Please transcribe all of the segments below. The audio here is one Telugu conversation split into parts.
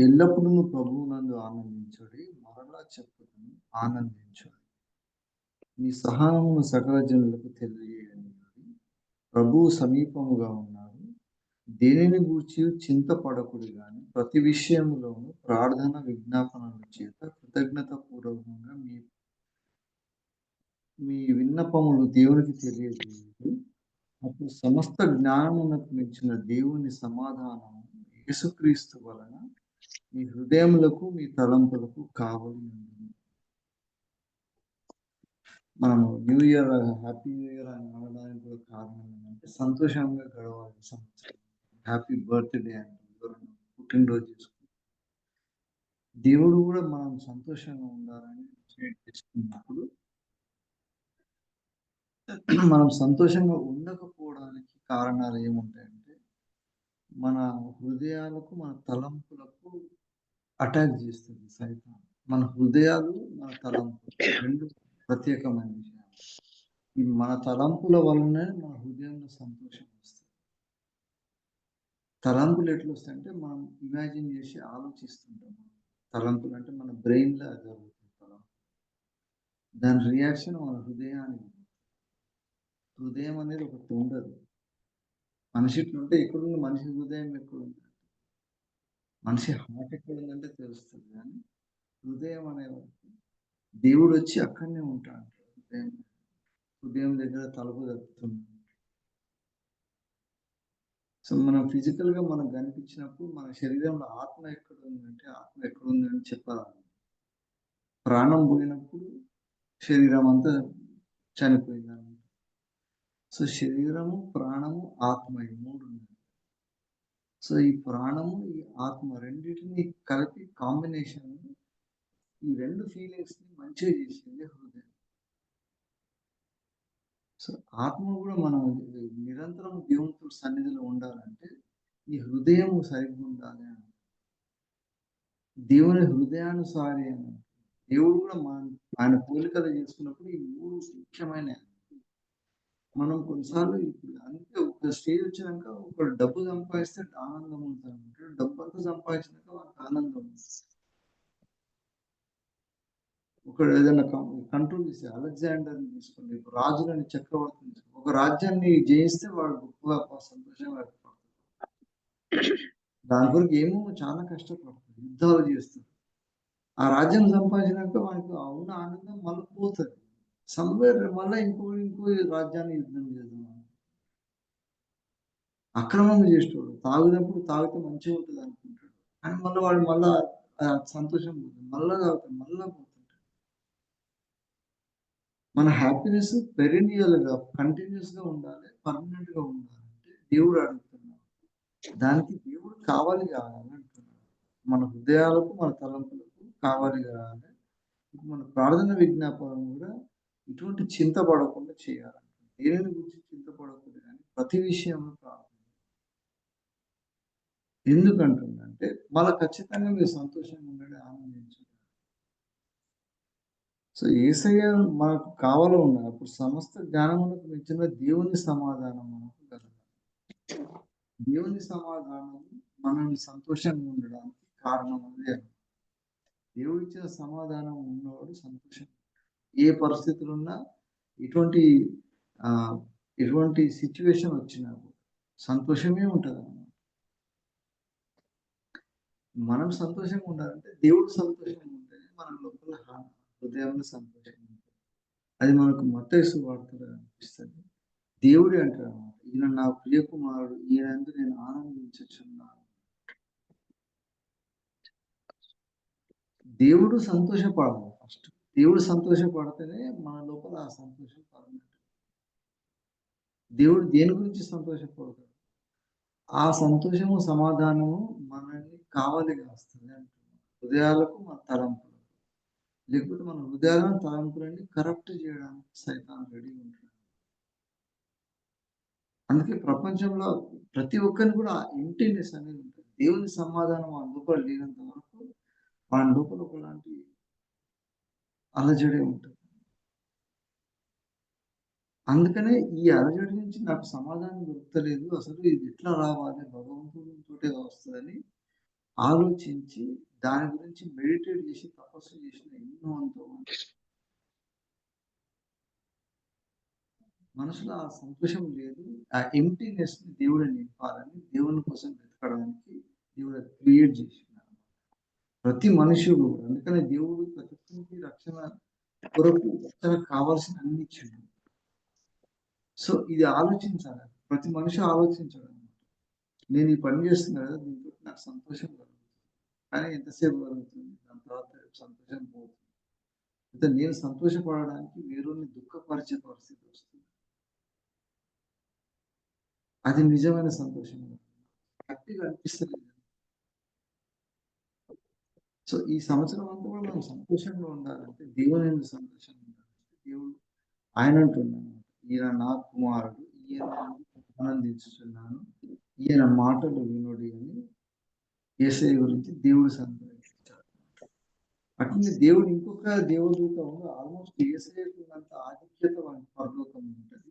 ఎల్లప్పుడూ ప్రభువునందు ఆనందించుడి. మరలా చెప్పుదును ఆనందించుడి. మీ సహనమును సకల జనులకు తెలియజేయండి. ప్రభువు సమీపముగా ఉన్నారు. దేనిని గూర్చి చింతపడకుడి గాని ప్రతి విషయంలోనూ ప్రార్థన విజ్ఞాపనల చేత కృతజ్ఞత పూర్వకంగా మీ మీ విన్నపములు దేవునికి తెలియజేయుడి. అప్పుడు సమస్త జ్ఞానమునకు మించిన దేవుని సమాధానము యేసుక్రీస్తు వలన మీ హృదయములకు, మీ తలంపులకు కావలి ఉండును. మనము new year, happy new year అని అనడానికి కూడా కారణం ఏంటంటే సంతోషంగా గడవాలి సంవత్సరం. హ్యాపీ బర్త్‌డే అంటాం. ఎవరైనా పుట్టినరోజు చేసుకుంటే. దేవుడు కూడా మనం సంతోషంగా ఉండాలని డిసైడ్ చేసుకున్నప్పుడు మనం సంతోషంగా ఉండకపోవడానికి కారణాలు ఏముంటాయంటే, మన హృదయాలకు, మన తలంపులకు అటాక్ చేస్తుంది సైతాను. మన హృదయాలు, మన తలంపులు 2 ప్రత్యేకమైన విషయాలు. ఈ మన తలంపుల వల్లనే మన హృదయంలో సంతోషం వస్తది. తలంపులు ఎట్లొస్తాయంటే, మనం ఇమాజిన్ చేసి ఆలోచిస్తుంటాం. తలంపులు అంటే మన బ్రెయిన్‌లో అది జరుగుతుంది తలంపు. దాని రియాక్షన్ మన హృదయానికి. హృదయం అనేది ఒకటి ఉండదు. మనిషి ఇట్లుంటే ఎక్కడుంది మనిషి హృదయం ఎక్కడుంది? మనిషి హార్ట్ ఎక్కడుందంటే తెలుస్తది గానీ, హృదయం అనేవాడికి దేవుడొచ్చి అక్కడనే ఉంటాడు. హృదయం హృదయం దగ్గర తలుపు తడుతుంది. సో, మనం ఫిజికల్‌గా మనకు కనిపించినప్పుడు మన శరీరంలో ఆత్మ ఎక్కడుందంటే, ఆత్మ ఎక్కడుందని చెప్పరాదు. ప్రాణం పోయినప్పుడు శరీరం అంతా చనిపోయిందనమాట. సో, శరీరము, ప్రాణము, ఆత్మ ఈ 3 ఉన్నాయి. సో, ఈ ప్రాణము, ఈ ఆత్మ రెండిటిని కలిపి కాంబినేషన్ ఈ 2 ఫీలింగ్స్‌ని మంచిగా చేసేది హృదయం. సో, ఆత్మ కూడా మనం నిరంతరం దేవునితో సన్నిధిలో ఉండాలంటే, ఈ హృదయం సరిగ్గా ఉండాలి అని. దేవుని హృదయానుసారి అని. దేవుడు కూడా ఆయన పోలికలు చేసుకున్నప్పుడు ఈ 3 ముఖ్యమైనయి. మనం కొన్నిసార్లు ఇప్పుడు అంతే ఒక స్టేజ్ వచ్చినాక ఒకడు డబ్బు సంపాదిస్తే ఆనందం ఉంటదనమాట. డబ్బంతా సంపాదించినాక వానికి ఆనందం ఉండదు. ఒకడు ఏదైనా కంట్రోల్ చేస్తే అలెగ్జాండర్‌ని తీసుకోండి. ఇప్పుడు రాజులని, చక్రవర్తిని తీసుకోండి. ఒక రాజ్యాన్ని జయిస్తే వాడు గొప్పగా సంతోషంగా వ్యక్తపడతాడు. దాని కొరకు ఏమో చాలా కష్టపడతాడు. యుద్ధాలు చేస్తాడు. ఆ రాజ్యం సంపాదించినాక వానికి ఉన్న ఆనందం మళ్ళీ పోతది. సమ్‌వేర్ మళ్ళా ఇంకో రాజ్యాన్ని యుద్ధం చేద్దాం. అక్రమంగా చేసేటోడు. తాగినప్పుడు తాగితే మంచిగా ఉంటదనుకుంటాడు. కానీ మళ్ళా వాడు సంతోషం పోతుంది. మళ్ళా తాగుతాడు. మళ్ళా పోతుంటాడు. మన హ్యాపీనెస్ పెరినియల్‌గా కంటిన్యూయస్‌గా ఉండాలి. పర్మనెంట్‌గా ఉండాలంటే దేవుడు అడుగుతున్నాడు. దానికి దేవుడు కావాలి కావాలి అంటున్నాడు. మన హృదయాలకు, మన తలంపులకు కావాలి కావాలి. మన ప్రార్థన విజ్ఞాపనం కూడా ఇటువంటి చింత పడకుండా చేయాలి. దేనిని గురించి చింతపడకూడదు గానీ ప్రతి విషయంలో ప్రార్థన. ఎందుకంటుందంటే, మళ్ళా ఖచ్చితంగా మీరు సంతోషంగా ఉండండి, ఆనందించండి. సో, యేసయ్య మనకు కావాలో ఉన్నది. అప్పుడు సమస్త జ్ఞానమునకు మించిన దేవుని సమాధానం మనకు కలగాలి. దేవుని సమాధానం మనల్ని సంతోషంగా ఉండడానికి కారణం అదే. దేవుడిచ్చిన సమాధానం ఉన్నవాడు సంతోషం. ఏ పరిస్థితులున్నా ఎటువంటి ఎటువంటి సిట్యుయేషన్ వచ్చినా సంతోషమే ఉంటదన్నమాట. మనం సంతోషంగా ఉండాలంటే దేవుడు సంతోషంగా ఉంటేనే మన లోపల హృదయంలో సంతోషం ఉంటది. అది మనకు మత్తయి సువార్తలో కనిపిస్తది. దేవుడే అంటాడన్నమాట. ఈయన నా ప్రియ కుమారుడు, ఈయనందు నేను ఆనందించుచున్నాను. దేవుడు సంతోషపడాలి ఫస్ట్. దేవుడు సంతోషపడితేనే మన లోపల ఆ సంతోషం పర్మనెంట్. దేవుడు దేని గురించి సంతోషపడతాడు? ఆ సంతోషము, సమాధానము మనల్ని కావలి కాస్తది అంటున్నాడు. హృదయాలకు, మన తలంపులకు. లేకపోతే మన హృదయాలను, తలంపులని కరప్ట్ చేయడానికి సైతాను రెడీగా ఉంటాడు. అందుకే ప్రపంచంలో ప్రతి ఒక్కరికి కూడా ఎంప్టీనెస్ అనేది ఉంటది. దేవుని సమాధానం ఆ లోపల లేనంత వరకు వాని లోపల ఒకలాంటి అలజడే ఉంటది. అందుకనే ఈ అలజడి నుంచి నాకు సమాధానం దొరుకుతలేదు. అసలు ఇది ఎట్లా రావాలి? భగవంతునితోటే వస్తదని ఆలోచించి దాని గురించి మెడిటేట్ చేసి తపస్సు చేసిన ఎన్నో అంతో మనసులో ఆ సంతోషం లేదు. ఆ ఎంప్టీనెస్‌ని దేవుడు నింపాలని దేవుని కోసం వెతకడానికి దేవుడు అది క్రియేట్ చేసిండు. ప్రతి మనుషుడు అందుకనే దేవుడు ప్రతి ఒక్కరికి రక్షణ కొరకు తనకు కావాల్సిన అన్ని ఇచ్చిండు. సో ఇది ఆలోచించాలి. ప్రతి మనిషి ఆలోచించాలి. నేను ఈ పని చేస్తున్నా కదా! దీంతో నాకు సంతోషం కలుగుతుంది. కానీ ఎంతసేపు కలుగుతుంది? దాని తర్వాత సంతోషం పోతుంది. అయితే నేను సంతోషపడడానికి వేరొన్ని దుఃఖపరిచే పరిస్థితి వస్తుంది. అది నిజమైన సంతోషం కాదు. హ్యాపీగా అనిపిస్తలేదు. సో ఈ సంవత్సరం అంతా కూడా మనం సంతోషంగా ఉండాలంటే దేవుని యందు సంతోషంగా ఉండాలంటే దేవుడు ఆయన అంటున్నాడు. ఈయన నా కుమారుడు, ఈయన ఆనందించుచున్నాను. ఈయన మాటలు వినుడి అని యేసయ్య గురించి దేవుడు సంతోషించాడు. అట్లనే దేవుడు ఇంకొక దేవదూత ఉంది. ఆల్మోస్ట్ యేసయ్యకు ఉన్నంత ఆధిక్యత వాని పరలోకంలో ఉంటది.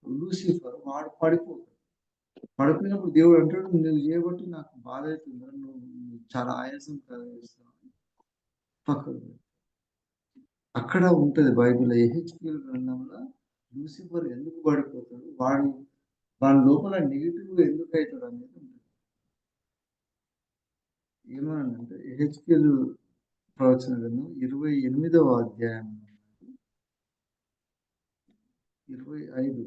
లూసిఫర్ వాడు పడిపోతాడు. పడిపోయినప్పుడు దేవుడు అంటాడు, "నువ్వు చేయబట్టి నాకు బాధ అవుతుందిరా. నువ్వు చాలా ఆయాసం కలిగిస్తున్నావు" పక్కకు పెడతాడు. అక్కడ ఉంటది బైబిల్‌లో యెహెజ్కేలు గ్రంథంలో లూసిఫర్ ఎందుకు పడిపోతాడు? వాడి లోపల నెగెటివ్ ఎందుకు అవుతాడు అనేది ఉంటది. ఏమనంటే యెహెజ్కేలు ప్రవచన గ్రంథం 28వ అధ్యాయం 25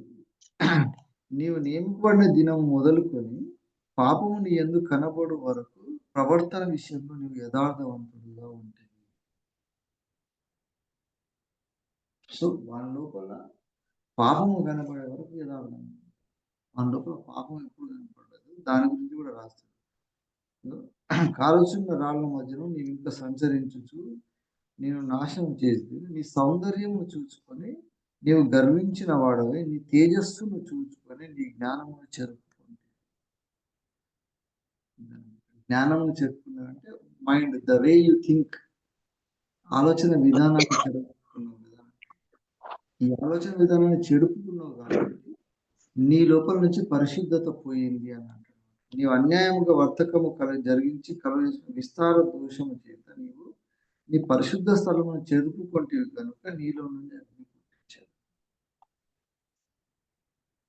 నీవు నియమింపబడిన దినం మొదలుకొని పాపము నీ యందు కనబడు వరకు ప్రవర్తన విషయంలో నీవు యథార్థవంతుడిగా ఉంటేవి. సో వాని లోపల పాపము కనబడే వరకు యథార్థం. వాని లోపల పాపం ఎప్పుడు కనపడదు. దాని గురించి కూడా రాస్తాడు. కాలుచున్న రాళ్ళ మధ్యలో నీవు ఇంకా సంచరించుచు నేను నాశనం చేసి నీ సౌందర్యము చూచుకొని నీవు గర్వించిన వాడవై నీ తేజస్సును చూచుకొని నీ జ్ఞానమును చెరుపుకుంది. జ్ఞానమును చెరుపుకున్నారంటే mind the way you think ఆలోచన విధానాన్ని చెరుపుకున్నావు కదా. ఈ ఆలోచన విధానాన్ని చెడుపుకున్నావు కాబట్టి నీ లోపల నుంచి పరిశుద్ధత పోయింది అని అంటాడు. నీవు అన్యాయముగా వర్తకము జరిగించి కలుగజేసిన విస్తార దోషము చేత నీవు నీ పరిశుద్ధ స్థలమును చెరుపుకొంటివి కనుక నీలో నుండి అగ్ని పుట్టించాడు.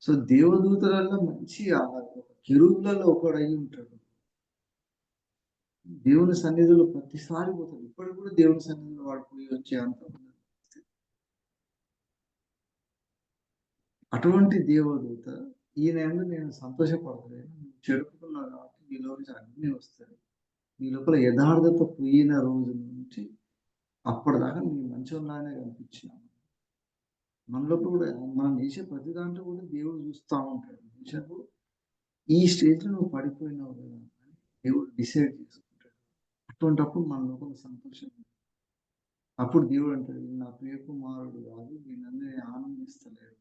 సో దేవదూతలలో మంచి కెరూబులలో ఒకడు అయి ఉంటాడు. దేవుని సన్నిధిలో ప్రతిసారి పోతాడు. ఇప్పటికి కూడా దేవుని సన్నిధిలో వాడు పోయి వచ్చే అంత అటువంటి దేవదూత ఈయన యందు నేను సంతోషపడతలేను. నువ్వు చెడుపుకున్నావు కాబట్టి నీలో నుంచి అగ్ని వస్తుంది. నీ లోపల యథార్థత పోయిన రోజు నుంచి అప్పటిదాకా నీ మంచోళ్ళలానే కనిపించినావు. మన లోపల కూడా మనం చేసే ప్రతి దాంట్లో కూడా దేవుడు చూస్తా ఉంటాడు. చూసినప్పుడు ఈ స్టేజ్‌లో నువ్వు పడిపోయినావు కదా అని దేవుడు డిసైడ్ చేసుకుంటాడు. అటువంటప్పుడు మన లోపల సంతోషం. అప్పుడు దేవుడు అంటాడు, "ఈయన నా ప్రియ కుమారుడు కాదు, వీళ్ళందరూ నేను ఆనందిస్తలేడు."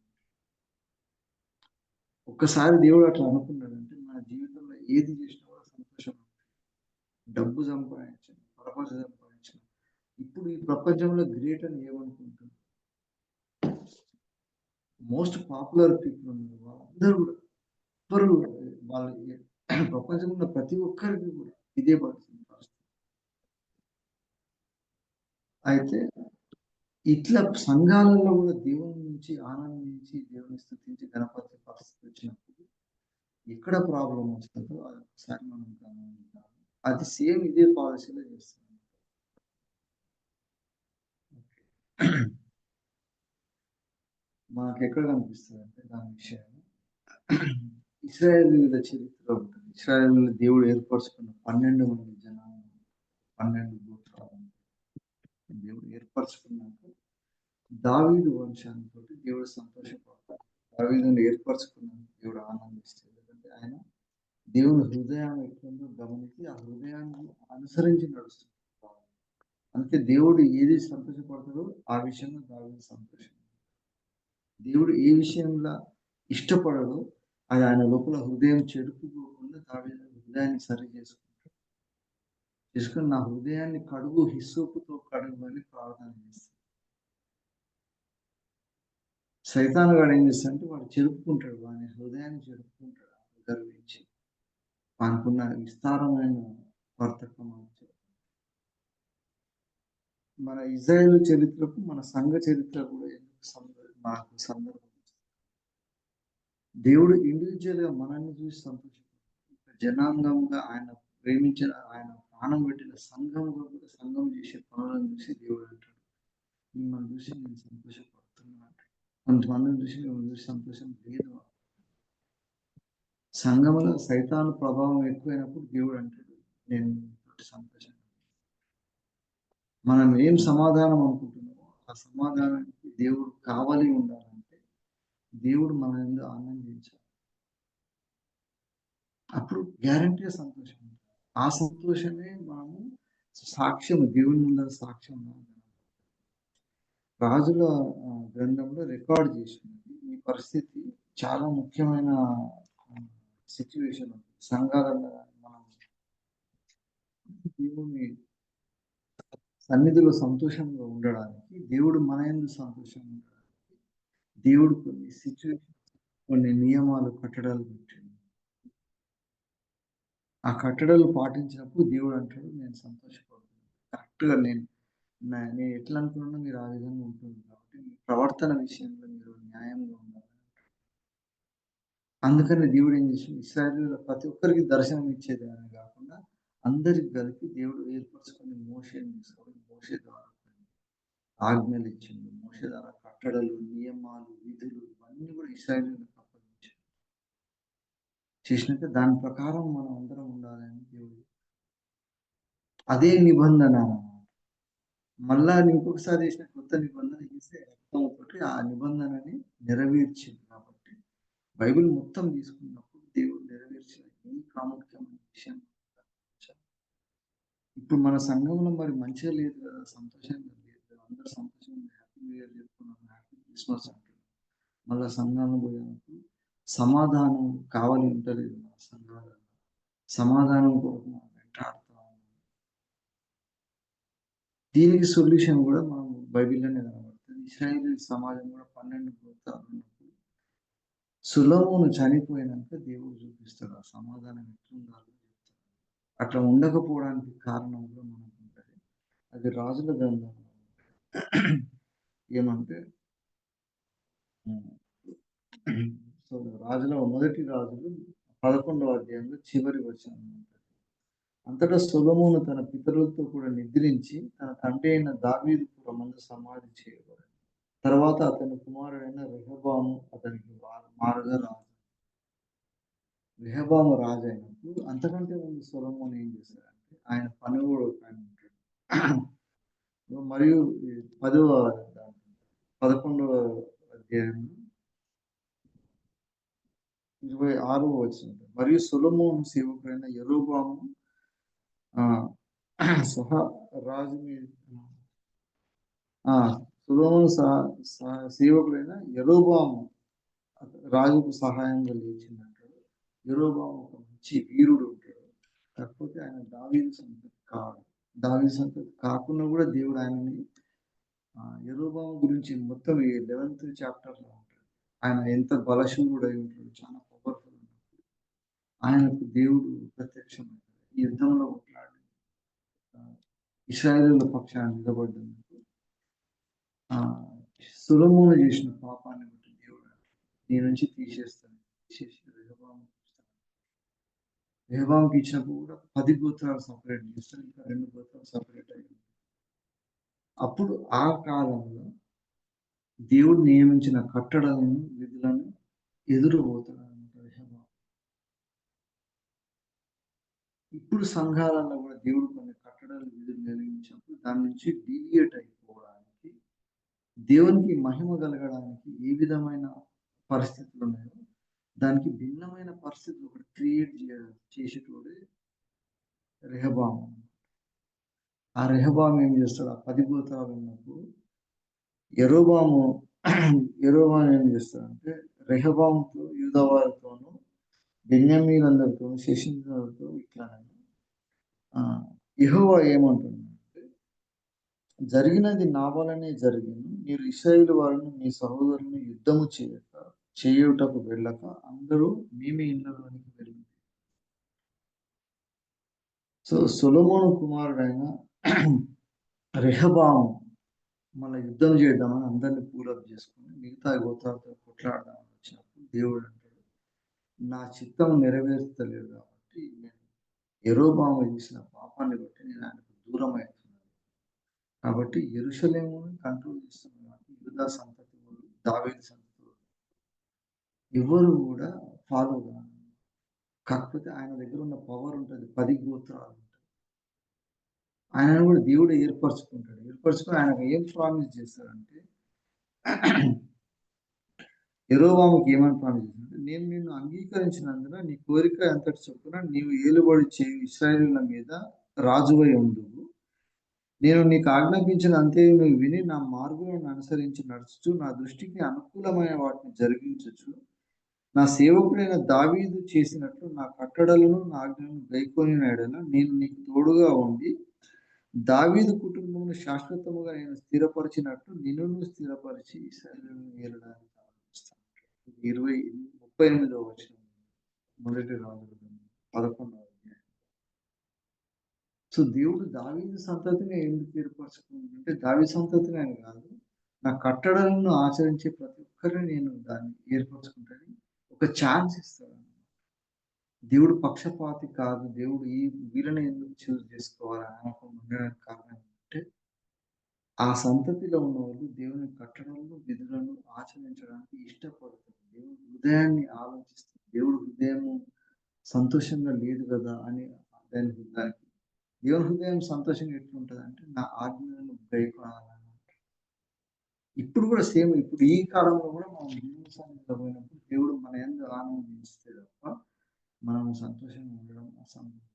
ఒక్కసారి దేవుడు అట్లా అనుకున్నాడంటే మన జీవితంలో ఏది చేసినా కూడా సంతోషం. డబ్బు సంపాదించను, పరపతి సంపాదించను. ఇప్పుడు ఈ ప్రపంచంలో గ్రేట్ అని ఏమనుకుంటున్నారు? మోస్ట్ పాపులర్ పీపుల్ ఉన్నారు. వాళ్ళందరూ కూడా ఎవ్వరు వాళ్ళ ప్రపంచంలో ఉన్న ప్రతి ఒక్కరికి కూడా ఇదే పరిస్థితి. అయితే ఇట్లా సంఘాలలో కూడా దేవుని నుంచి ఆనందించి, దేవుని స్తుతించి గణపతి పరిస్థితి వచ్చినప్పుడు ఎక్కడ ప్రాబ్లమ్ వస్తుందో అది ఒకసారి మనం గమనిద్దాం. అది సేమ్ ఇదే పాలసీలో చేస్తుంది. మనకెక్కడ కనిపిస్తదంటే దాని విషయం ఇశ్రాయేలీయుల చరిత్ర ఉంటుంది. ఇశ్రాయేలీయులు దేవుడు ఏర్పరచుకున్న 12 మంది జనాలు, 12 గోత్రాలు దేవుడు ఏర్పరచుకున్నాక దావీదు వంశానితోటి దేవుడు సంతోషపడతాడు. దావీదుని ఏర్పరచుకున్నాక దేవుడు ఆనందిస్తాడు. ఎందుకంటే ఆయన దేవుని హృదయాన్ని ఎట్లుందో గమనించి ఆ హృదయాన్ని అనుసరించి నడుస్తున్నాడు. అందుకే దేవుడు ఏది సంతోషపడతాడో ఆ విషయంలో దావీదు సంతోషం. దేవుడు ఏ విషయంలో ఇష్టపడడో అది ఆయన లోపల హృదయం చెడుపుకోకుండా దావీదు హృదయాన్ని సరి చేసుకుంటాడు. చేసుకొని నా హృదయాన్ని కడుగు హిస్సోపుతో కడుగమని ప్రార్థన చేస్తాడు. సైతాను గాడు ఏం చేస్తాడంటే వాడు చెరుపుకుంటాడు. వాని హృదయాన్ని చెరుపుకుంటాడు గర్వించి. వానికున్న విస్తారమైన వర్తకమని చెప్పారు. మన ఇజ్రాయేల్ చరిత్రకు మన సంఘ చరిత్ర కూడా మాకు సందర్భం. దేవుడు ఇండివిజువల్ గా మనల్ని చూసి సంతోషపడతాడు. జనాంగంగా ఆయన ప్రేమించిన, ఆయన ప్రాణం పెట్టిన సంఘంగా కూడా సంఘం చేసే పనులను చూసి దేవుడు అంటాడు, మిమ్మల్ని చూసి నేను సంతోషపడుతున్నాను అంటాడు. కొంతమందిని చూసి మిమ్మల్ని చూసి సంతోషం లేదు. సంఘంలో సైతాను ప్రభావం ఎక్కువైనప్పుడు దేవుడు అంటాడు, నేను సంతోషం. మనం ఏం సమాధానం అనుకుంటున్నామో ఆ సమాధానానికి దేవుడు కావాలి ఉండాలంటే దేవుడు మన మీద ఆనందించాలి. అప్పుడు గ్యారంటీగా సంతోషం ఉంటుంది. ఆ సంతోషమే మనము సాక్ష్యం, దేవుని ముందర సాక్ష్యం. రాజుల గ్రంథంలో రికార్డ్ చేసినది ఈ పరిస్థితి చాలా ముఖ్యమైన సిచ్యువేషన్. సంఘాలలో మనం దేవుని సన్నిధిలో సంతోషంగా ఉండడానికి, దేవుడు మన యందు సంతోషంగా ఉండడానికి దేవుడు కొన్ని సిచ్యువేషన్, కొన్ని నియమాలు, కట్టడాలు పెట్టాడు. ఆ కట్టడాలు పాటించినప్పుడు దేవుడు అంటాడు, నేను సంతోషపడుతున్నాను. కరెక్ట్గా నేను ఎట్లా అనుకున్నా మీరు ఆ విధంగా ఉంటుంది కాబట్టి మీ ప్రవర్తన విషయంలో మీరు న్యాయంగా ఉండాలి. అందుకని దేవుడు ఏం చేసిండు, ఇశ్రాయేలీయుల ప్రతి ఒక్కరికి దర్శనం ఇచ్చేది అని కాకుండా అందరికి కలిపి దేవుడు ఏర్పరచుకొని మోషేని తీసుకొని మోషే ద్వారా ఆజ్ఞలు ఇచ్చిండు. మోషే ద్వారా కట్టడలు, నియమాలు, విధులు ఇవన్నీ కూడా ఇశ్రాయేలీయులకు అప్పగించాడు. చేసినాక దాని ప్రకారం మనం అందరం ఉండాలని దేవుడు, అదే నిబంధన మళ్ళా ఇంకొకసారి చేసిన కొత్త నిబంధన చేసే రక్తంతో ఆ నిబంధనని నెరవేర్చింది. కాబట్టి బైబిల్ మొత్తం తీసుకున్నప్పుడు దేవుడు నెరవేర్చిన ఈ ప్రాముఖ్యమైన విషయం. ఇప్పుడు మన సంఘంలో మరి మంచిగా లేదు కదా, సంతోషంగా లేదు కదా, అందరూ సంతోషంగా హ్యాపీ న్యూ ఇయర్ చెప్పుకున్నాం, హ్యాపీ క్రిస్మస్ అంటున్నాం. మళ్ళీ సంఘాలను పోయినప్పుడు సమాధానం కావాలి ఉంటలేదు. మన సంఘాలలో సమాధానం కొరకు మనం వెంటాడుతాం. దీనికి సొల్యూషన్ కూడా మనం బైబిల్లోనే కనబడుతుంది. ఇశ్రాయేలు సమాజం కూడా 12 గోత్రాలు ఉన్నప్పుడు సొలొమోను చనిపోయినాక దేవుడు చూపిస్తాడు ఆ సమాధానం ఎట్లుండాలో చెప్తాడు. అట్లా ఉండకపోవడానికి కారణం కూడా మనకు ఉంటుంది. అది రాజుల గ్రంథంలో ఏమంటే సో రాజుల మొదటి రాజులు 11వ అధ్యాయంలో చివరి వచనం ఉంటుంది. అంతటా సొలొమోను తన పితరులతో కూడా నిద్రించి తన తండ్రి అయిన దావీదు పురమందు సమాధి చేయబడింది. తర్వాత అతని కుమారుడైన రెహబాము అతనికి మారుగా రాజు. రెహబాము రాజు అయినప్పుడు అంతకంటే ముందు సొలొమోను ఏం చేశారంటే ఆయన పనివాడు ఒక ఆయన ఉంటాడు. మరియు 11వ అధ్యాయంలో 26వ వచనం, మరియు సొలొమోను సేవకుడైన యరొబాము సహా రాజు సొలొమోను సేవకుడైన యరొబాము రాజుకు సహాయంగా లేచిందంటాడు. యరొబాము ఒక మంచి వీరుడు ఉంటాడు, కాకపోతే ఆయన దావీదు సంతతి కాదు. దావీదు సంతతి కాకుండా కూడా దేవుడు ఆయనని యరొబాము గురించి మొత్తం ఈ 11th చాప్టర్లో ఉంటాడు. ఆయన ఎంత బలశూరుడై ఉంటాడు, చాలా పవర్ఫుల్ ఉంటాడు. ఆయనకు దేవుడు ప్రత్యక్షమవుతాడు. ఈ యుద్ధంలో కొట్లాడి ఇశ్రాయేలీయుల పక్షాన నిలబడ్డందుకు సొలొమోను చేసిన పాపాన్ని బట్టి దేవుడు నీ నుంచి తీసేస్తాను, తీసేసి రెహబాముకి ఇచ్చినప్పుడు కూడా 10 గోత్రాలు సపరేట్ చేస్తాను, ఇంకా 2 గోత్రాలు సపరేట్ అయ్యింది. అప్పుడు ఆ కాలంలో దేవుడు నియమించిన కట్టడలను, విధులను ఎదురుపోతాడు అన్నమాట రెహబాము. ఇప్పుడు సంఘాలలో కూడా దేవుడు కొన్ని కట్టడాలు, విధులు నిర్మించినప్పుడు దాని నుంచి డీవియేట్ అయిపోవడానికి, దేవునికి మహిమ కలగడానికి ఏ విధమైన పరిస్థితులు ఉన్నాయో దానికి భిన్నమైన పరిస్థితులు ఒకటి క్రియేట్ చేసేటోడు రెహబాము. ఆ రెహబాము ఏం చేస్తాడు, ఆ 10 గోత్రాలు ఉన్నప్పుడు యరొబాము ఏం చేస్తాడంటే రెహబాముతో, యూదా వారితోనూ, బెన్యామీనులందరితో, శేషించులతో ఇట్లా యెహోవా ఏమంటున్నాడంటే, జరిగినది నా వలనే జరిగింది. మీరు ఇశ్రాయేలు వారిని మీ సహోదరులను యుద్ధము చేయుటకు వెళ్ళక అందరూ మీ ఇళ్ళలోనికి వెళ్ళింది. సో సొలొమోను కుమారుడైన రెహబాము మళ్ళీ యుద్ధం చేద్దామని అందరిని పూలప్ చేసుకుని మిగతా గోత్రాలతో కొట్లాడదామని వచ్చినప్పుడు దేవుడు అంటాడు, నా చిత్తం నెరవేర్చలేదు కాబట్టి నేను యెరోబాము చేసిన పాపాన్ని బట్టి నేను ఆయనకు దూరం అవుతున్నాను. కాబట్టి యెరూషలేముని కంట్రోల్ చేస్తున్నాను. యూదా సంతతి వాళ్ళు, దావీదు సంతతి వాళ్ళు ఎవరు కూడా ఫాలో కాదు. కాకపోతే ఆయన దగ్గర ఉన్న పవర్ ఉంటుంది, 10 గోత్రాలు ఉంటాయి. ఆయనను కూడా దేవుడు ఏర్పరచుకుంటాడు. ఏర్పరచుకొని ఆయనకు ఏం ప్రామిస్ చేస్తాడంటే యెరోబాముకి ఏమని ప్రామిస్ చేశాడంటే, నేను నిన్ను అంగీకరించినందున నీ కోరిక ఎంతటి చొప్పున నీవు ఏలుబడి చేయు ఇశ్రాయేలీయుల మీద రాజువై ఉండువు. నేను నీకు ఆజ్ఞాపించిన అంతయు నువ్వు విని నా మార్గములను అనుసరించి నడుచుచు నా దృష్టికి అనుకూలమైన వాటిని జరిగించుచు నా సేవకుడైన దావీదు చేసినట్లు నా కట్టడలను నా ఆజ్ఞలను గైకొనిన యెడల నేను నీకు తోడుగా ఉండి దావీదు కుటుంబమును శాశ్వతముగా నేను స్థిరపరిచినట్లు నిన్నును స్థిరపరిచి ఇశ్రాయేలును ఏలడానికి ఆరంభిస్తాను. 38వ వచనం, మొదటి రాజుల గ్రంథం 11వ అధ్యాయం. సో దేవుడు దావీదు సంతతిని ఎందుకు ఏర్పరచుకుంది అంటే, దావీదు సంతతిని అని కాదు, నా కట్టడలను ఆచరించే ప్రతి ఒక్కరిని నేను దాన్ని ఏర్పరచుకుంటాను, ఒక ఛాన్స్ ఇస్తాడు. దేవుడు పక్షపాతి కాదు. దేవుడు వీళ్ళని ఎందుకు చూస్ చేసుకోవాలని అనకుండా ఉండడానికి కారణం ఏంటంటే, ఆ సంతతిలో ఉన్నవాళ్ళు దేవుని కట్టడలను, విధులను ఆచరించడానికి ఇష్టపడతారు. దేవుడు హృదయాన్ని ఆలోచిస్తారు. దేవుడు హృదయము సంతోషంగా లేదు కదా అని దానికి దేవుని హృదయం సంతోషంగా ఎట్లుంటదంటే, నా ఆజ్ఞలను గైకొనాలని. ఇప్పుడు కూడా సేమ్, ఇప్పుడు ఈ కాలంలో కూడా మనం దేవుని సన్నిధిలో పోయినప్పుడు దేవుడు మన యందు ఆనందిస్తే తప్ప మనం సంతోషంగా ఉండడం అసంభవం.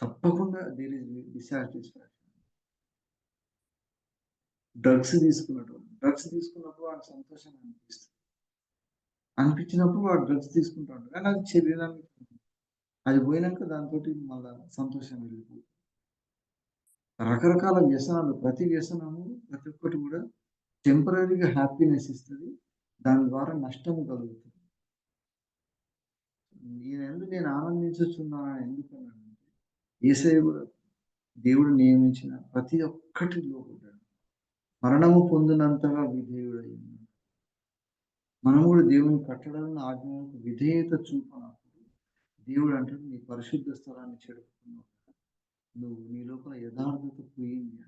తప్పకుండా దేర్ ఇస్ డిసాటిస్ఫాక్షన్. డ్రగ్స్ తీసుకున్నప్పుడు వాడు సంతోషంగా అనిపించినప్పుడు వాడు డ్రగ్స్ తీసుకుంటా ఉంటాడు, కానీ అది శరీరానికి అది పోయినాక దాంతో మళ్ళా సంతోషం వెళ్ళిపోతుంది. రకరకాల వ్యసనాలు, ప్రతి వ్యసనము ప్రతి ఒక్కటి కూడా టెంపరీగా హ్యాపీనెస్ ఇస్తుంది, దాని ద్వారా నష్టము కలుగుతుంది. నేను ఆనందించుచున్నాను ఎందుకన్నానంటే, యేసయ్య కూడా దేవుడు నియమించిన ప్రతి ఒక్కటి లోపడ్డాడు, మరణము పొందినంతగా విధేయుడై ఉన్నాడు. మనం కూడా దేవుని కట్టడాలను ఆజ్ఞలకు విధేయత చూపనప్పుడు దేవుడు అంటాడు, నీ పరిశుద్ధ స్థలాన్ని చెడుపుకున్నావు, నువ్వు నీ లోపల యథార్థత పోయింది,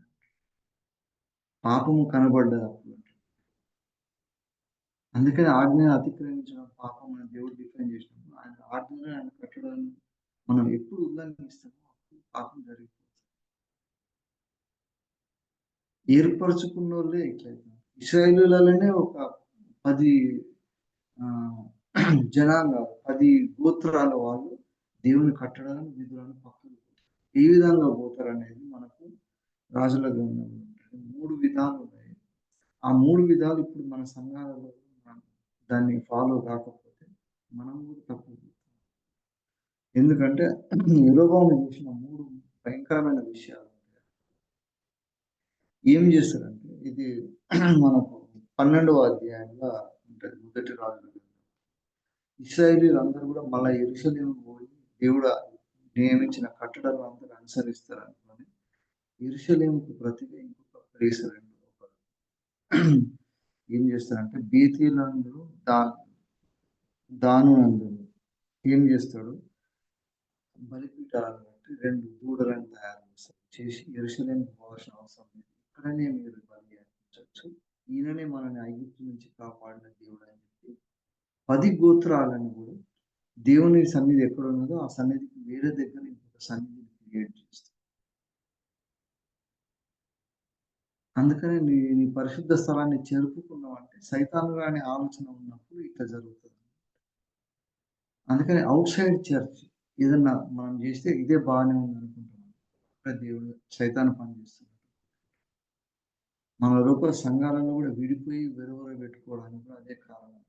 పాపము కనబడ్డది అప్పుడు. అందుకని ఆజ్ఞను అతిక్రమించడం పాపం అని దేవుడు డిఫైన్ చేసినప్పుడు ఆయన ఆజ్ఞను, ఆయన కట్టడాలను మనం ఎప్పుడు ఉల్లంఘిస్తామో అప్పుడు పాపం జరిగిపోతుంది. ఏర్పరచుకున్న వాళ్ళే ఇట్లయితే ఇశ్రాయేలీయులలోనే ఒక 10 జనాంగాలు, 10 గోత్రాల వాళ్ళు దేవుని కట్టడాలను, విధులను పక్కన ఏ విధంగా పోతారనేది మనకు రాజుల గ్రంథంలో 3 విధాలు ఉన్నాయి. ఆ 3 విధాలు ఇప్పుడు మన సంఘాలలో దాన్ని ఫాలో కాకపోతే మనం కూడా తప్పు. ఎందుకంటే యెరొబెయాము చేసిన 3 భయంకరమైన విషయాలు ఏం చేస్తారంటే, ఇది మనకు 12వ అధ్యాయంలో ఉంటుంది, మొదటి రాజుల గ్రంథం. ఇశ్రాయేలీయులందరూ కూడా మళ్ళా యెరూషలేముకు పోయి దేవుడు నియమించిన కట్టడలు అందరూ అనుసరిస్తారు అనుకోని యెరూషలేముకు ప్రతిగా ఇంకొక ప్లేస్ ఏం చేస్తారంటే, బేతేలందు దాను అందరూ ఏం చేస్తాడు, బలిపీఠాలను బట్టి 2 దూడలను తయారు చేసి యెరూషలేముకు పోవాల్సిన అవసరం లేదు, ఇక్కడనే మీరు బలి అర్పించవచ్చు, ఈయననే మనల్ని ఐగుప్తు నుంచి కాపాడిన దేవుడు అని చెప్పి 10 గోత్రాలను కూడా దేవుని సన్నిధి ఎక్కడ ఉన్నదో ఆ సన్నిధికి వేరే దగ్గర ఇంకొక సన్నిధిని క్రియేట్ చేస్తుంది. అందుకని నీ పరిశుద్ధ స్థలాన్ని చేరుకున్నావు అంటే సైతాను గాని ఆలోచన ఉన్నప్పుడు ఇట్లా జరుగుతుంది. అందుకని అవుట్ సైడ్ చర్చ్ ఏదన్నా మనం చేస్తే ఇదే బాగానే ఉంది అనుకుంటున్నాం, దేవుడు సైతాను పని చేస్తున్నాడు. మన లోపల సంఘాలలో కూడా విడిపోయి వెరవర పెట్టుకోవడానికి కూడా అదే కారణం.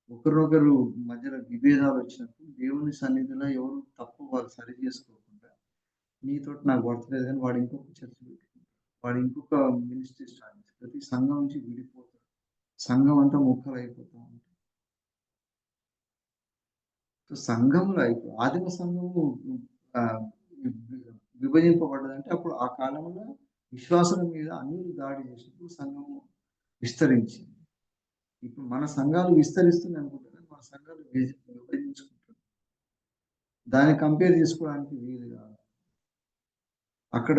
ఒకరినొకరు మధ్యలో విభేదాలు వచ్చినప్పుడు దేవుని సన్నిధిలో ఎవరు తప్పు వాళ్ళు సరి చేసుకోకుండా, నీతో నాకు వర్తలేదు కానీ వాడు ఇంకొక చర్చ పెట్టుకుంటాడు, వాడు ఇంకొక మినిస్ట్రీ స్టార్ట్ చేస్తాడు, ప్రతి సంఘం నుంచి విడిపోతాడు, సంఘం అంతా ముక్కలు అయిపోతా ఉంటుంది. సంఘంలో ఆదిమ సంఘము విభజింపబడ్డదంటే అప్పుడు ఆ కాలంలో విశ్వాసుల మీద అన్యులు దాడి చేసినప్పుడు సంఘము విస్తరించింది. ఇప్పుడు మన సంఘాలు విస్తరిస్తున్నాయి అనుకుంటున్నాను, మన సంఘాలు విభజించుకుంటున్నాయి. దాన్ని కంపేర్ చేసుకోవడానికి వీలు కాదు. అక్కడ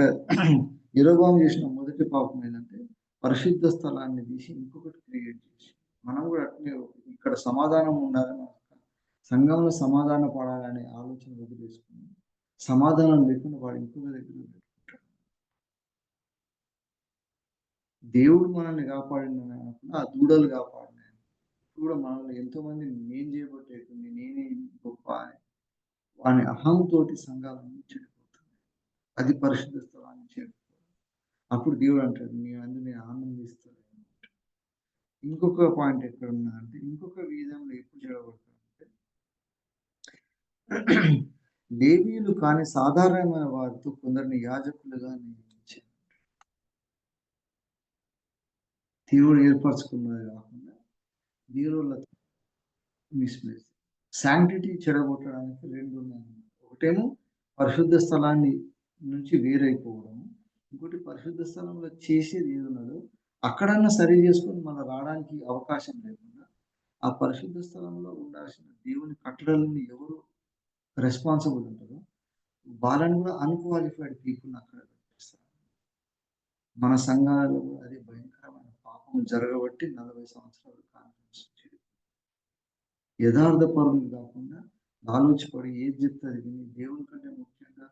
యెరొబెయాము చేసిన మొదటి పాపం ఏంటంటే పరిశుద్ధ స్థలాన్ని తీసి ఇంకొకటి క్రియేట్ చేసి, మనం కూడా అట్లే ఇక్కడ సమాధానం ఉండాలని, సంఘంలో సమాధాన పడాలనే ఆలోచన వదిలేసుకుని సమాధానం లేకుండా వాడు ఇంకొక దగ్గర పెట్టుకుంటాడు. దేవుడు మనల్ని కాపాడిన ఆ దూడలు కాపాడినాయి. కూడా మనల్ని ఎంతో మంది నేను చేయబట్టేటుంది, నేనే గొప్ప వాని అహంతోటి సంఘాలన్నీ చెడిపోతుంది. అది పరిశుద్ధ స్థలాన్ని చేరుకోవాలి. అప్పుడు దేవుడు అంటాడు, నీ అందు నేను ఆనందిస్తాను. ఇంకొక పాయింట్ ఎక్కడ ఉన్నదంటే, ఇంకొక విధంలో ఎప్పుడు చెడగొడతాడంటే, లేవీయులు కానీ సాధారణమైన వారితో కొందరిని యాజకులుగా నియమించారు. దేవుడు ఏర్పరచుకున్నది కాకుండా దేవుళ్ళతో మిస్ప్లేస్. శాంక్టిటీ చెడగొట్టడానికి రెండు ఉన్నాయి. ఒకటేమో పరిశుద్ధ స్థలాన్ని నుంచి వేరైపోవడం, ఇంకోటి పరిశుద్ధ స్థలంలో చేసేది ఏది ఉన్నదో అక్కడన్నా సరి చేసుకొని మనం రావడానికి అవకాశం లేకుండా, ఆ పరిశుద్ధ స్థలంలో ఉండాల్సిన దేవుని కట్టడలను ఎవరు రెస్పాన్సిబుల్ ఉంటారో వాళ్ళని కూడా అన్‌క్వాలిఫైడ్ పీపుల్‌ని అక్కడ పెట్టేస్తారు. మన సంఘాలలో కూడా అది భయంకరమైన పాపం జరగబట్టి 40 సంవత్సరాలు కాన్ఫరెన్స్ యథార్థ పరులు కాకుండా ఆలోచపడి ఏది చెప్తే అది విని దేవుని కంటే ముఖ్యంగా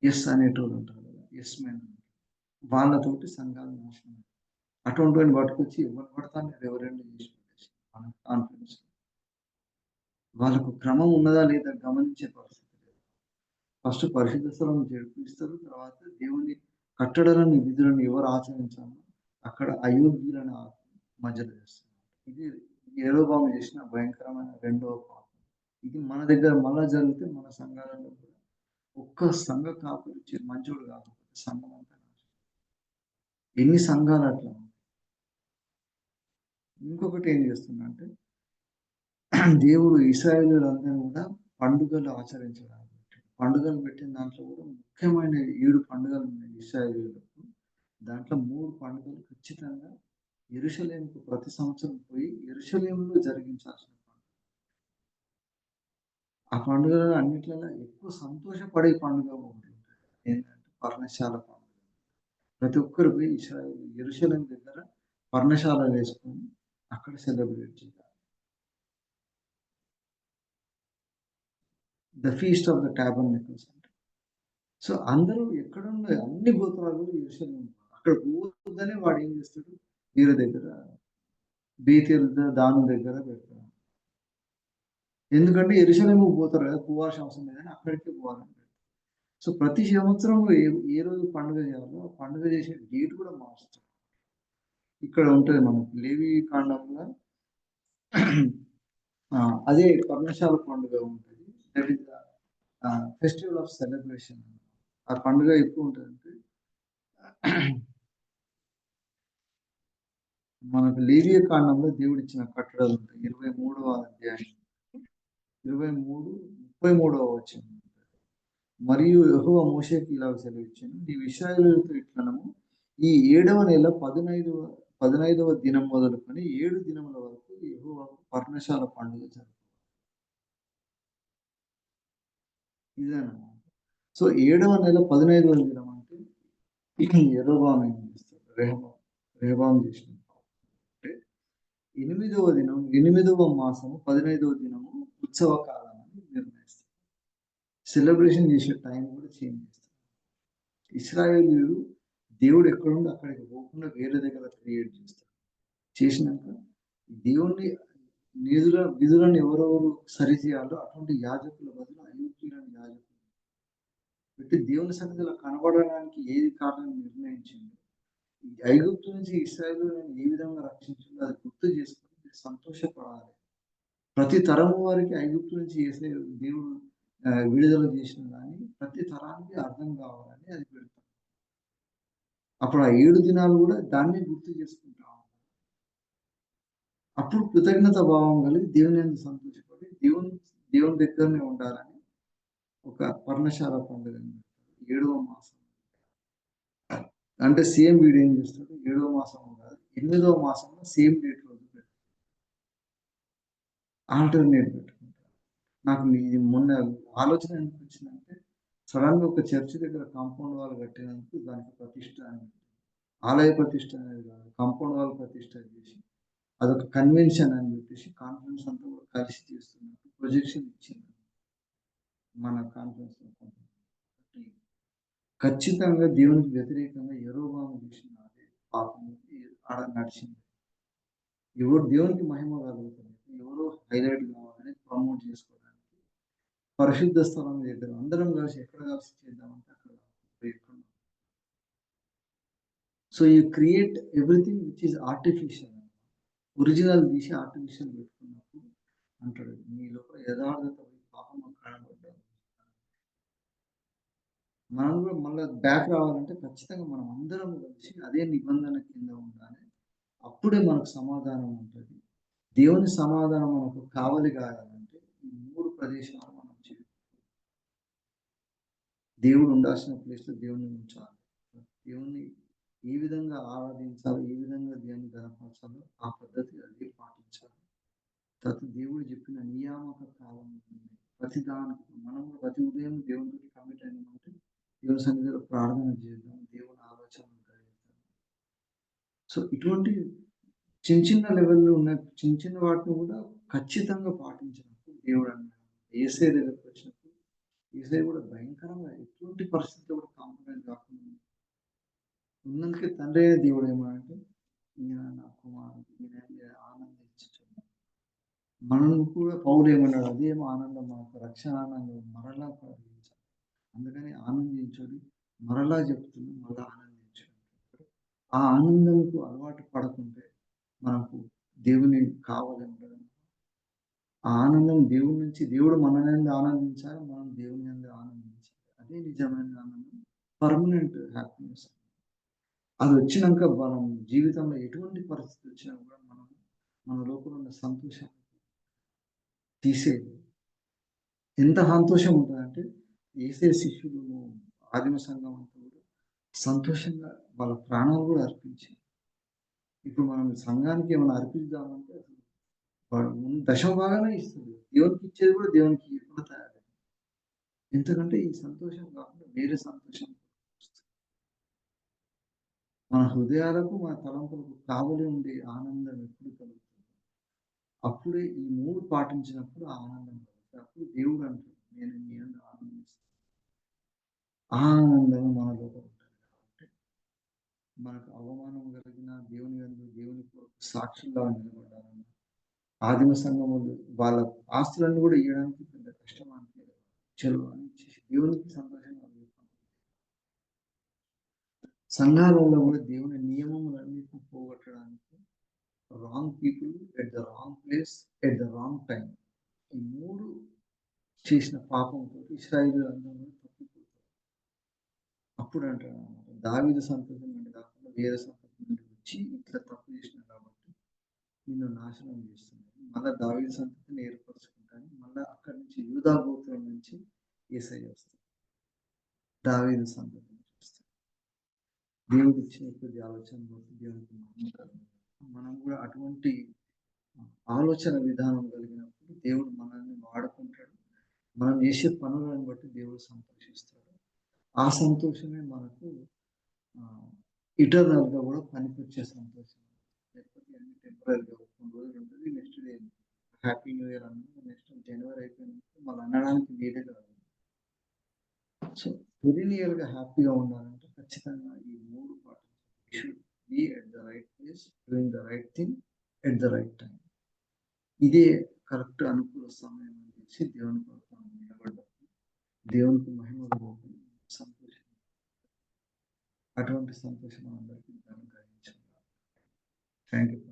ఎస్ అనేటోళ్ళు ఉంటారు కదా, ఎస్ మెన్. వాళ్ళతోటి సంఘాలు నాశనం. అటువంటి వాడిని పట్టుకొచ్చి ఎవరు పడతాను రెవరెండ్ చేసి పెట్టేసి మన కాన్ఫరెన్స్. వాళ్ళకు క్రమం ఉన్నదా లేదా గమనించే పరిస్థితి లేదు. ఫస్ట్ పరిశుద్ధ స్థలం జరిపిస్తారు, తర్వాత దేవుని కట్టడలను విధులను ఎవరు ఆచరించాలో అక్కడ అయోగ్యులను మధ్యలో చేస్తారు. ఇది యెరొబెయాము చేసిన భయంకరమైన రెండవ పాపం. ఇది మన దగ్గర మళ్ళా జరిగితే మన సంఘాలలో కూడా ఒక్క సంఘ కాపురి మంచోడు కాకపోతే సంఘం అంతా ఎన్ని సంఘాలు అట్లా. ఇంకొకటి ఏం చేస్తుందంటే, దేవుడు ఇశ్రాయేలీయులందరినీ కూడా పండుగలు ఆచరించడానికి పండుగలు పెట్టిన దాంట్లో కూడా ముఖ్యమైన 7 పండుగలు ఉన్నాయి ఇశ్రాయేలీయులకు. దాంట్లో 3 పండుగలు ఖచ్చితంగా యెరూషలేముకు ప్రతి సంవత్సరం పోయి యెరూషలేములో జరిగించాల్సిన పండుగ. ఆ పండుగలలో అన్నిట్లలో ఎక్కువ సంతోషపడే పండుగ ఒకటి ఉంటుంది. ఏంటంటే పర్ణశాల పండుగ. ప్రతి ఒక్కరు పోయి యెరూషలేము దగ్గర పర్ణశాల వేసుకొని అక్కడ సెలబ్రేట్ చేయాలి. ద ఫీస్ట్ ఆఫ్ ద టాబర్నకల్స్ అంటారు. సో అందరూ ఎక్కడున్న అన్ని గోత్రాలు యెరూషలేము. అక్కడ పోతుందనే వాడు ఏం చేస్తాడు, వీరి దగ్గర బేతేలు దాని దగ్గర పెడతాడు. ఎందుకంటే యెరూషలేము పోతారు కదా, పోవాల్సిన అవసరం లేదని అక్కడికే పోవాలంటాడు. సో ప్రతి సంవత్సరం ఏ రోజు పండుగ చేయాలో ఆ పండుగ చేసే డేట్ కూడా మారుస్తారు. ఇక్కడ ఉంటుంది మనకు లేవి కాండంలో అదే పర్ణశాల పండుగ ఉంటుంది. That is festival of celebration. ఆ పండుగ ఎప్పుడు ఉంటుందంటే మనకు లేవియ కాండంలో దేవుడు ఇచ్చిన కట్టడలు ఉంటాయి. 23వ అధ్యాయం 33వ వచనం. మరియు యెహోవా మోషేకి ఇలా సెలవిచ్చాను, నీవు ఇశ్రాయేలీయులతో ఇట్లనము, ఈ 7వ నెల 15వ దినం మొదలుకొని 7 దినముల వరకు యెహోవాకు పర్ణశాల పండుగ జరుపుకోవాలి. ఇదన్నమాట. సో 7వ నెల 15వ దినం అంటే యెరొబెయాము ఏం చేస్తాడు, రెహబాము చేసిన అంటే 8వ దినం 8వ మాసము 15వ దినము ఉత్సవ కాలం అని నిర్ణయిస్తారు. సెలబ్రేషన్ చేసే టైం కూడా చేంజ్ చేస్తారు. ఇశ్రాయేలీయులు దేవుడు ఎక్కడుండి అక్కడికి పోకుండా వేరే దగ్గర క్రియేట్ చేస్తారు. చేసినాక దేవుని విధులను ఎవరెవరు సరిచేయాలో అటువంటి యాజకుల బదులు అయోగ్యులను యాజకులు పెట్టి దేవుని సన్నిధిలో కనబడడానికి ఏది కారణం నిర్ణయించింది. ఐగుప్తు నుంచి ఇశ్రాయేలీయులను ఏ విధంగా రక్షించిందో అది గుర్తు చేసుకొని సంతోషపడాలి. ప్రతి తరం వారికి ఐగుప్తు నుంచి దేవుడు విడుదల చేసిన దాన్ని ప్రతి తరానికి అర్థం కావాలని అది పెడతాం. అప్పుడు ఆ 7 దినాలు కూడా దాన్ని గుర్తు చేసుకుంటాం. అప్పుడు కృతజ్ఞత భావం కలిగి దేవుని యందు సంతోషపడి దేవుని దగ్గరనే ఉండాలని ఒక పర్ణశాల పండుగ 7వ మాసం. అంటే సేమ్ వీడు ఏం చేస్తాడు, 7వ మాసం కాదు 8వ మాసంలో సేమ్ డేట్ రోజు ఆల్టర్నేట్ పెట్టుకుంటారు. నాకు మొన్న ఆలోచన అనిపించిందంటే, సడన్గా ఒక చర్చి దగ్గర కాంపౌండ్ వాల్ కట్టినందుకు దానికి ప్రతిష్ట అని, ఆలయ ప్రతిష్ట అనేది కాదు, కాంపౌండ్ వాల్ ప్రతిష్ట చేసి అదొక కన్వెన్షన్ అని చెప్పేసి కాన్ఫరెన్స్ అంతా కూడా కలిసి చేస్తున్నట్టు ప్రొజెక్షన్ ఇచ్చింది మన కాన్ఫరెన్స్ లో. ఖచ్చితంగా దేవునికి వ్యతిరేకంగా యరొబాము చేసిన అదే పాపం ఆడ నడిచింది. ఎవరు దేవునికి మహిమ కలుగుతుంది, ఎవరో హైలైట్ కావాలని ప్రమోట్ చేసుకోవడానికి పరిశుద్ధ స్థలం దగ్గర అందరం కలిసి ఎక్కడ కలిసి చేద్దామంటే అక్కడ. So you create everything which is artificial. Original తీసి ఆర్టిఫిషియల్ పెట్టుకున్నప్పుడు అంటాడు, మీ లోపల యథార్థత పాపం కనబడ్డాడు. మనం కూడా మళ్ళీ బ్యాక్ రావాలంటే ఖచ్చితంగా మనం అందరం కలిసి అదే నిబంధన కింద ఉండాలి. అప్పుడే మనకు సమాధానం ఉంటుంది. దేవుని సమాధానం మనకు కావలి కావాలంటే ఈ 3 ప్రదేశాలు మనం చేయాలి. దేవుడు ఉండాల్సిన ప్లేస్లో దేవుని ఉంచాలి. దేవుని ఏ విధంగా ఆరాధించాలో, ఏ విధంగా దేవుని గణపరచాలో ఆ పద్ధతి అదే పాటించాలి. తర్వాత దేవుడు చెప్పిన నియామక కాలం ప్రతి దానికి మనం ప్రతి ఉదయం దేవునికి కమిట్ అయినామంటే దేవుని సన్నిధిలో ప్రార్థన చేద్దాం, దేవుని ఆలోచనలు కలిగిద్దాం. సో ఇటువంటి చిన్న చిన్న లెవెల్లో ఉన్న చిన్న చిన్న వాటిని కూడా ఖచ్చితంగా పాటించినప్పుడు దేవుడు అన్నాడు. ఏసై దగ్గరకు వచ్చినప్పుడు ఏసై కూడా భయంకరంగా ఎటువంటి పరిస్థితి కూడా కాంప్రమైజ్ కాకుండా ఉన్నందుకే తండ్రి అయిన దేవుడు ఏమంటే, ఈయన నా కుమారుడు, ఈయన ఆనందించుచున్నాడు. మనం కూడా పౌలు ఏమన్నాడు, అదేమో ఆనందం మనకు రక్షణ ఆనందం మరలా కలిగించాలి. అందుకని ఆనందించుడి, మరలా చెప్తుంది మరలా ఆనందించండి. ఆ ఆనందంకు అలవాటు పడకుంటే మనకు దేవుని కావాలి ఉండదు. ఆ ఆనందం దేవుడి నుంచి, దేవుడు మనల్ని ఆనందించాలి, మనం దేవుని నుండి ఆనందించాలి. అదే నిజమైన ఆనందం, పర్మనెంట్ హ్యాపీనెస్. అది వచ్చినాక మనం జీవితంలో ఎటువంటి పరిస్థితి వచ్చినా కూడా మనం మన లోపల ఉన్న సంతోషాన్ని తీసేది. ఎంత సంతోషం ఉంటుందంటే ఏసే శిష్యులు ఆదిమ సంఘం అంతా కూడా సంతోషంగా వాళ్ళ ప్రాణాలు కూడా అర్పించి, ఇప్పుడు మనం సంఘానికి ఏమైనా అర్పిద్దామంటే వాడు దశమ భాగానే ఇస్తుంది. దేవునికి ఇచ్చేది కూడా దేవునికి ఇవ్వకుండా తయారు. ఎందుకంటే ఈ సంతోషం కాకుండా వేరే సంతోషం మన హృదయాలకు, మన తలంపులకు కావలి ఉండే ఆనందం ఎప్పుడు కలుగుతుంది, అప్పుడే ఈ 3 పాటించినప్పుడు ఆనందం కలుగుతుంది. అప్పుడు దేవుడు అంటాడు, నేను మీ యందు ఆనందిస్తాను. ఆనందం మనలో ఉంటుంది. కాబట్టి మనకు అవమానం కలిగిన దేవుని యందు దేవుని సాక్షులుగా నిలబడాలన్న ఆదిమ సంఘములు వాళ్ళ ఆస్తులను కూడా ఇవ్వడానికి పెద్ద కష్టం అనిపించలేదు. చెరువు అని దేవునికి సంతోషంగా సంఘాలలో కూడా దేవుని నియమములన్నిటిని పోగొట్టడానికి wrong people at the wrong place at the wrong time, ఈ 3 చేసిన పాపంతో ఇశ్రాయేలు అందరూ తప్పిపోతారు. అప్పుడు అంటారు, దావీదు సంతతి నుండి కాకుండా వేరే సంతతి నుండి వచ్చి ఇట్లా తప్పు చేసిన కాబట్టి నిన్ను నాశనం చేస్తున్నాను, మళ్ళీ దావీదు సంతతిని ఏర్పరచుకుంటాను, మళ్ళీ అక్కడి నుంచి యూదా గోత్రం నుంచి యేసయ్య వస్తాడు, దావీదు సంతతి నుంచి వస్తాడు. దేవుడు ఇచ్చిన కొద్ది ఆలోచన దేవునికి మనం కూడా అటువంటి ఆలోచన విధానం కలిగినప్పుడు దేవుడు మనల్ని వాడుకుంటాడు. మనం చేసే పనులను బట్టి దేవుడు సంతోషిస్తాడు. ఆ సంతోషమే మనకు ఇటర్నల్గా కూడా పనికొచ్చే సంతోషం. లేకపోతే అన్ని టెంపరీగా కొన్ని రోజులు ఉంటుంది, next day happy new year అన్నది నెక్స్ట్ జనవరి అయిపోయినప్పుడు మళ్ళీ అనడానికి వీడే కాదు. సో పెరినియల్గా హ్యాపీగా ఉండాలంటే ఖచ్చితంగా ఈ 3 పాటించాలి. Should be at the right place, doing the right thing at the right time. ఇదే కరెక్ట్ అనుకూల సమయం అని తెలిసి దేవుని కొరకు నిలబడ్డప్పుడు దేవునికి మహిమ సంతోషం, అటువంటి సంతోషం అందరికీ గ్రహించాలి. Thank you.